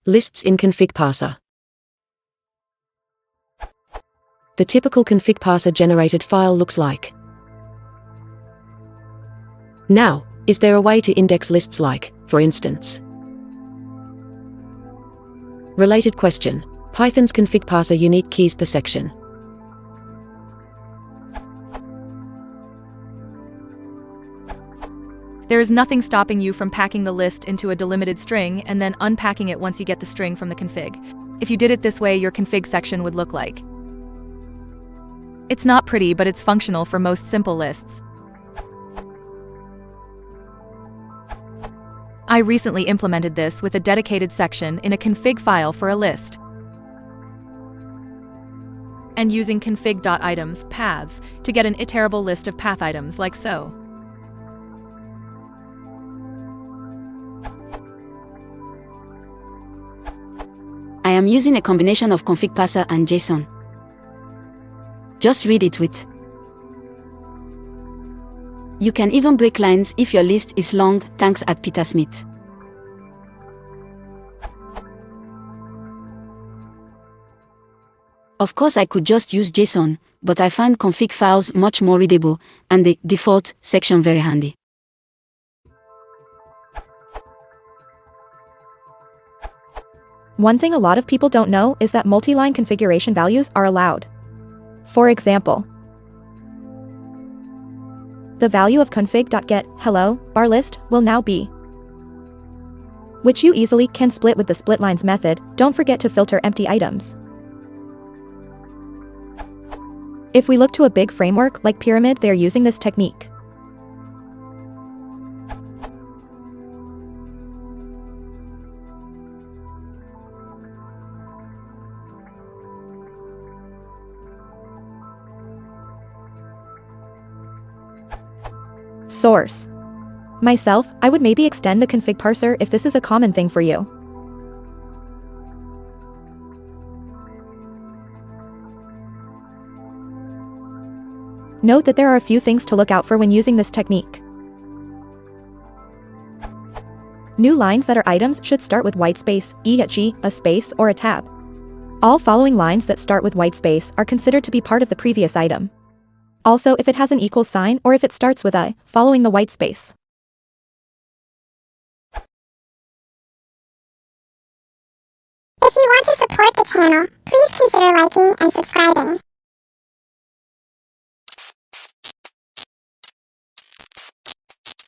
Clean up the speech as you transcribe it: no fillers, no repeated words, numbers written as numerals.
Lists in Configparser. The typical Configparser generated file looks like. Now, is there a way to index lists like, for instance? Related question: Python's Configparser unique keys per section. There is nothing stopping you from packing the list into a delimited string and then unpacking it once you get the string from the config. If you did it this way, your config section would look like. It's not pretty, but it's functional for most simple lists. I recently implemented this with a dedicated section in a config file for a list, and using config.items paths to get an iterable list of path items like so. I am using a combination of Configparser and JSON. Just read it with. You can even break lines if your list is long. Thanks at Peter Smith. Of course, I could just use JSON, but I find config files much more readable, and the default section very handy. One thing a lot of people don't know is that multi-line configuration values are allowed. For example, the value of config.getHello bar list will now be, which you easily can split with the splitlines method. Don't forget to filter empty items. If we look to a big framework like Pyramid, they are using this technique. Source. Myself, I would maybe extend the config parser if this is a common thing for you. Note that there are a few things to look out for when using this technique. New lines that are items should start with whitespace, e.g., a space or a tab. All following lines that start with whitespace are considered to be part of the previous item. Also, if it has an equal sign or if it starts with a, following the whitespace. If you want to support the channel, please consider liking and subscribing.